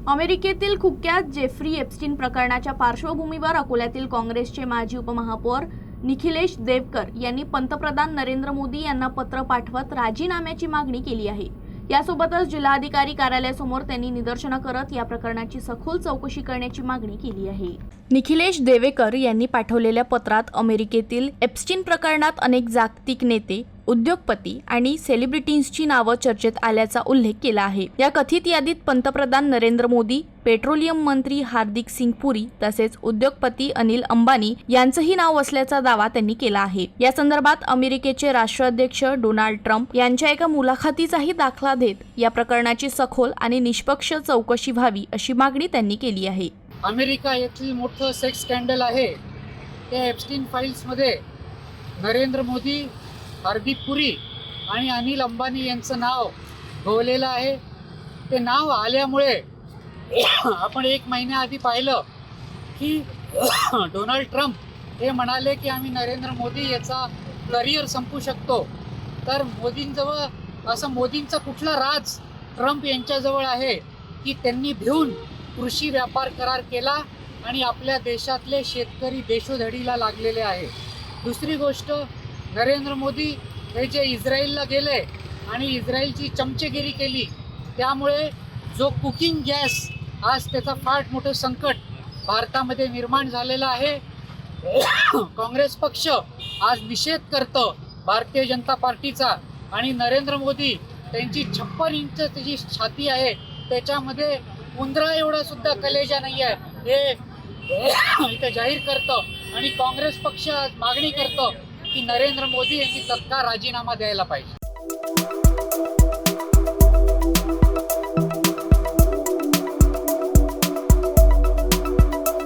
अमेरिकेतील कुख्यात Jeffrey Epstein प्रकरणाच्या पार्श्वभूमीवर अकोल्यातील काँग्रेसचे माजी उपमहापौर निखिलेश देवकर यांनी पंतप्रधान नरेंद्र मोदी यांना पत्र पाठवत राजीनाम्याची मागणी केली आहे। यासोबतच जिल्हाधिकारी कार्यालयासमोर त्यांनी निदर्शनं करत या प्रकरणाची सखोल चौकशी करण्याची मागणी केली आहे। निखिलेश देवेकर यांनी पाठवलेल्या पत्रात अमेरिकेतील एप्स्टीन प्रकरणात अनेक जागतिक नेते, उद्योगपती आणि सेलिब्रिटींची नावं चर्चेत आल्याचा उल्लेख केला आहे। या कथित यादीत पंतप्रधान नरेंद्र मोदी, पेट्रोलियम मंत्री हार्दिक सिंग पुरी तसेच उद्योगपती अनिल अंबानी यांचंही नाव असल्याचा दावा त्यांनी केला आहे। या संदर्भात अमेरिकेचे राष्ट्राध्यक्ष डोनाल्ड ट्रम्प यांच्या एका मुलाखतीचाही दाखला देत या प्रकरणाची सखोल आणि निष्पक्ष चौकशी व्हावी अशी मागणी त्यांनी केली आहे। अमेरिका येथील मोठं सेक्स स्कॅन्डल आहे त्या एप्स्टीन फाईल्समध्ये नरेंद्र मोदी, हार्दिक पुरी आणि अनिल अंबानी यांचं नाव गोवलेलं आहे। ते नाव आल्यामुळे आपण एक महिन्याआधी पाहिलं की डोनाल्ड ट्रम्प हे म्हणाले की आम्ही नरेंद्र मोदी याचा करिअर संपू शकतो। तर मोदींचा कुठला राज ट्रम्प यांच्याजवळ आहे की त्यांनी भिवून कृषी व्यापार करार केला आणि आपल्या देशातले शेतकरी देशोधडीला लागलेले आहे। दुसरी गोष्ट, नरेंद्र मोदी हे जे इस्रायलला गेले आणि इस्रायलची चमचेगिरी केली त्यामुळे जो कुकिंग गॅस आज त्याचा फार मोठं संकट भारतामध्ये निर्माण झालेलं आहे। काँग्रेस पक्ष आज निषेध करतं भारतीय जनता पार्टीचा आणि नरेंद्र मोदी त्यांची 56 इंच त्याची छाती आहे त्याच्यामध्ये उंदरा एवढा सुद्धा कलेजा नाही आहे हे इथं जाहीर करतं आणि काँग्रेस पक्ष मागणी करतं की नरेंद्र मोदी यांनी तत्काळ राजीनामा द्यायला पाहिजे।